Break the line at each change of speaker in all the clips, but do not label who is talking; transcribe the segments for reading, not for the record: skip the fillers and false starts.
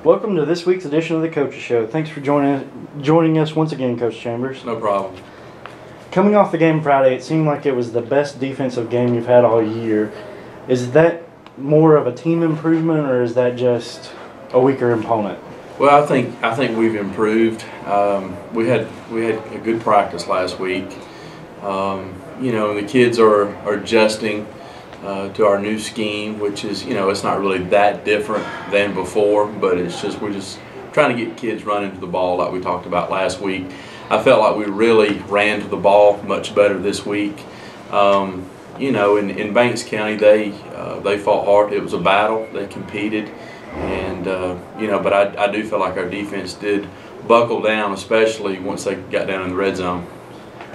Welcome to this week's edition of the Coaches Show. Thanks for joining us once again, Coach Chambers.
No problem.
Coming off the game Friday, it seemed like it was the best defensive game you've had all year. Is that more of a team improvement, or is that just a weaker opponent?
Well, I think we've improved. We had a good practice last week. The kids are adjusting to our new scheme, which is, it's not really that different than before, but we're just trying to get kids running to the ball like we talked about last week. I felt like we really ran to the ball much better this week. In Banks County, they fought hard. It was a battle. They competed, and but I do feel like our defense did buckle down, especially once they got down in the red zone.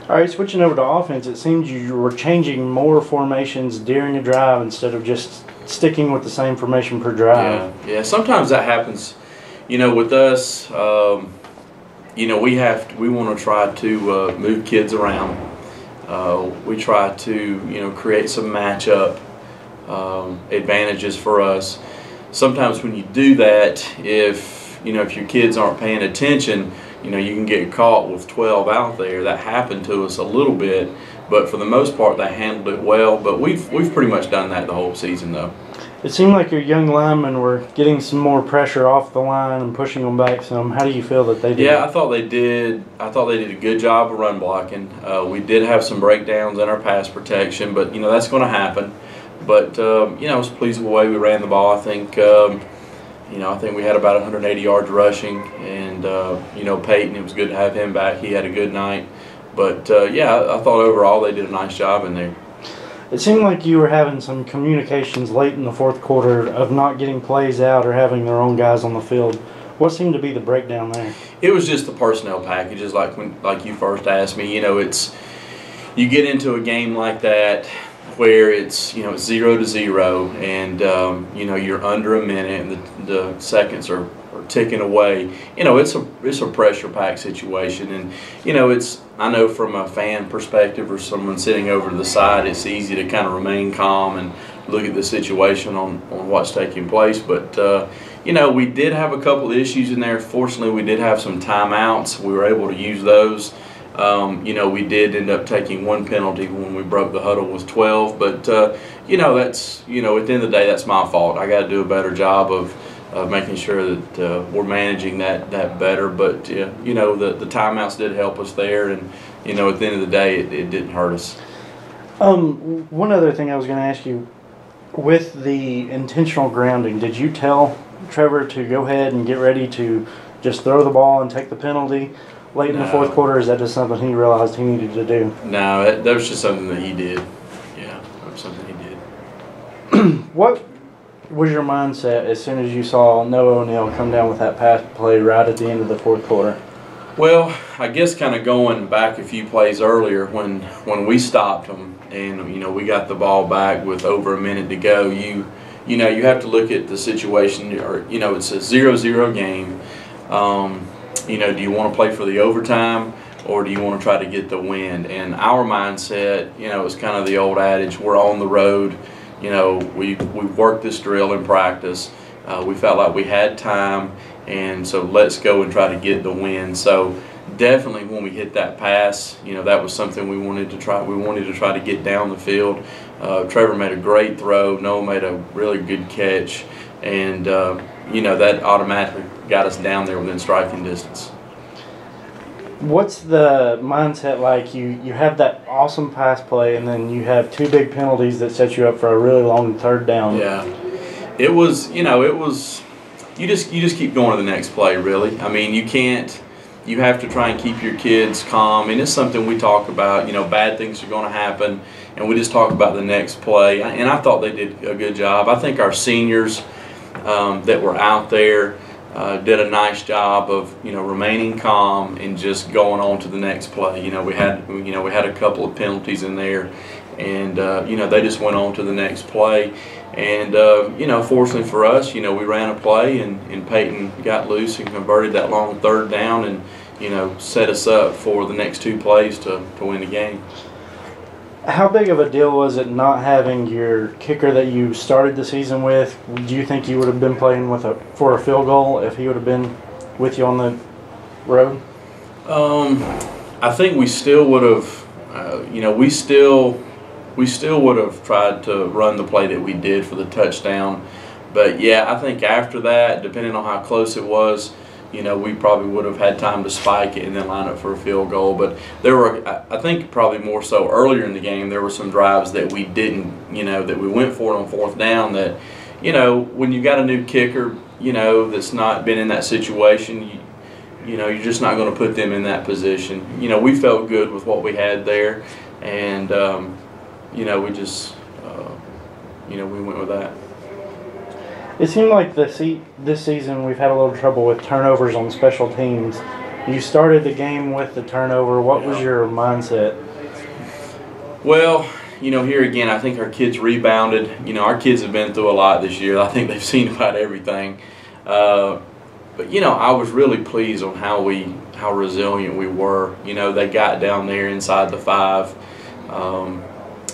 All right, switching over to offense, it seems you were changing more formations during a drive instead of just sticking with the same formation per drive.
Yeah. Sometimes that happens. With us, we want to try to move kids around. We try to create some matchup advantages for us. Sometimes when you do that, if your kids aren't paying attention, you can get caught with 12 out there. That happened to us a little bit, but for the most part they handled it well. But we've pretty much done that the whole season, though.
It seemed like your young linemen were getting some more pressure off the line and pushing them back some. How do you feel that they did?
Yeah, I thought they did a good job of run blocking. We did have some breakdowns in our pass protection, but that's going to happen. But I was pleased with the way we ran the ball. I think we had about 180 yards rushing, and Peyton, it was good to have him back. He had a good night. But I thought overall they did a nice job in there.
It seemed like you were having some communications late in the fourth quarter of not getting plays out or having their own guys on the field. What seemed to be the breakdown there?
It was just the personnel packages, like you first asked me. You get into a game like that where it's 0-0, and you're under a minute, and the seconds are ticking away. It's a pressure packed situation, and I know from a fan perspective or someone sitting over to the side, it's easy to kind of remain calm and look at the situation on what's taking place. But we did have a couple of issues in there. Fortunately, we did have some timeouts. We were able to use those. We did end up taking one penalty when we broke the huddle with 12, but that's at the end of the day, that's my fault. I got to do a better job of making sure that we're managing that better. But the timeouts did help us there, and at the end of the day, it didn't hurt us.
One other thing I was going to ask you, with the intentional grounding, did you tell Trevor to go ahead and get ready to just throw the ball and take the penalty late in the fourth quarter? Or is that just something he realized he needed to do?
No, that was just something that he did. Yeah, that was something he did.
What was your mindset as soon as you saw Noah O'Neal come down with that pass play right at the end of the fourth quarter?
Well, I guess kind of going back a few plays earlier when we stopped them and we got the ball back with over a minute to go, you have to look at the situation, or it's a 0-0 game. Do you want to play for the overtime, or do you want to try to get the win? And our mindset, it's kind of the old adage, we're on the road. We worked this drill in practice. We felt like we had time, and so let's go and try to get the win. So definitely when we hit that pass, that was something we wanted to try. We wanted to try to get down the field. Trevor made a great throw. Noah made a really good catch, and that automatically got us down there within striking distance.
What's the mindset like? You have that awesome pass play, and then you have two big penalties that set you up for a really long third down.
Yeah, it was. You just keep going to the next play. Really, I mean, you can't. You have to try and keep your kids calm, and it's something we talk about. Bad things are going to happen, and we just talk about the next play. And I thought they did a good job. I think our seniors that were out there did a nice job of remaining calm and just going on to the next play. We had a couple of penalties in there, and they just went on to the next play. And fortunately for us, we ran a play, and Peyton got loose and converted that long third down, and set us up for the next two plays to win the game.
How big of a deal was it not having your kicker that you started the season with? Do you think you would have been playing for a field goal if he would have been with you on the road?
I think we still would have, we still would have tried to run the play that we did for the touchdown. But yeah, I think after that, depending on how close it was, we probably would have had time to spike it and then line up for a field goal. But there were, I think probably more so earlier in the game, there were some drives that we didn't, that we went for it on fourth down that, when you got a new kicker, that's not been in that situation, you're just not going to put them in that position. We felt good with what we had there, and, we just, we went with that.
It seemed like this season we've had a little trouble with turnovers on special teams. You started the game with the turnover. What was your mindset?
Well, here again, I think our kids rebounded. Our kids have been through a lot this year. I think they've seen about everything. But, I was really pleased on how resilient we were. They got down there inside the 5.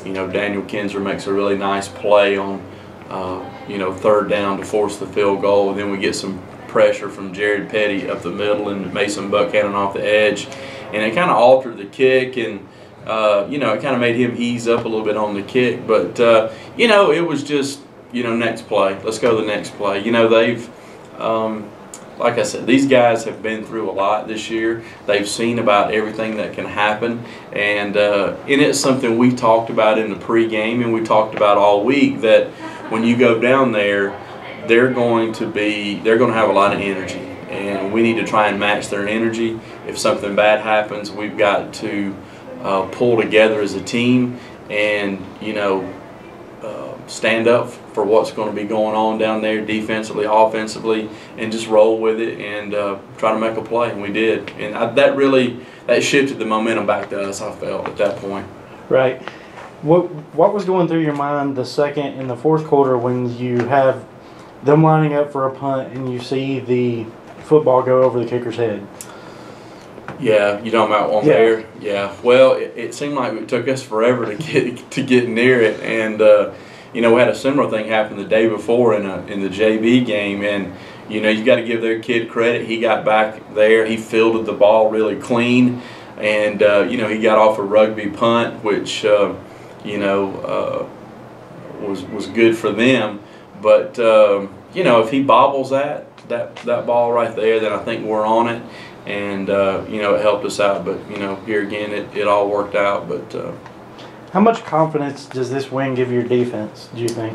Daniel Kinzer makes a really nice play on third down to force the field goal. And then we get some pressure from Jared Petty up the middle and Mason Buckhannon off the edge. And it kind of altered the kick, and, it kind of made him ease up a little bit on the kick. But, it was just, next play. Let's go to the next play. They've, like I said, these guys have been through a lot this year. They've seen about everything that can happen. And it's something we talked about in the pregame and we talked about all week, that when you go down there, they're going to have a lot of energy, and we need to try and match their energy. If something bad happens, we've got to pull together as a team and stand up for what's going to be going on down there defensively, offensively, and just roll with it and try to make a play. And we did, and that shifted the momentum back to us, I felt, at that point.
Right. What was going through your mind the second and the fourth quarter when you have them lining up for a punt and you see the football go over the kicker's head?
Yeah, you talking about on there? Yeah. Well, it seemed like it took us forever to get near it, and we had a similar thing happen the day before in the JV game, and you got to give their kid credit. He got back there, he fielded the ball really clean, and he got off a rugby punt, which was good for them. But if he bobbles that ball right there, then I think we're on it, and it helped us out. But here again, it all worked out. But
how much confidence does this win give your defense, do you think?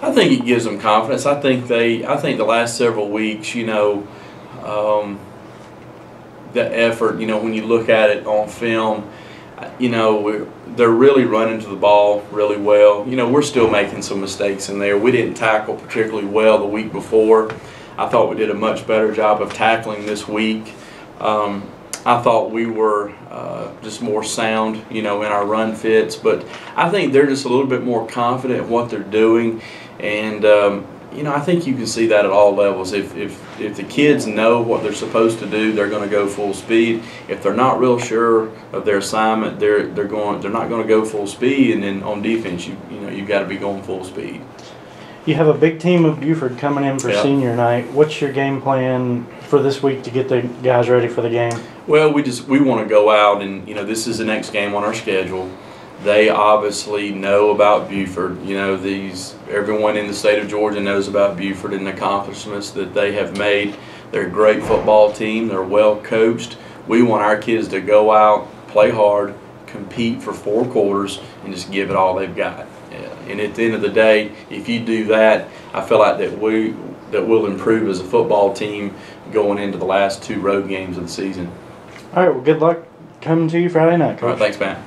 I think it gives them confidence. I think the last several weeks, the effort, when you look at it on film, they're really running to the ball really well. We're still making some mistakes in there. We didn't tackle particularly well the week before. I thought we did a much better job of tackling this week. I thought we were just more sound, in our run fits. But I think they're just a little bit more confident in what they're doing. And, I think you can see that at all levels. If the kids know what they're supposed to do, they're going to go full speed. If they're not real sure of their assignment, they're not going to go full speed. And then on defense, you've got to be going full speed.
You have a big team of Buford coming in for senior night. What's your game plan for this week to get the guys ready for the game?
Well, we want to go out and, this is the next game on our schedule. They obviously know about Buford. Everyone in the state of Georgia knows about Buford and the accomplishments that they have made. They're a great football team. They're well coached. We want our kids to go out, play hard, compete for 4 quarters, and just give it all they've got. And at the end of the day, if you do that, I feel like that we'll improve as a football team going into the last 2 road games of the season.
All right, well, good luck coming to you Friday night, Coach.
All right, thanks, Matt.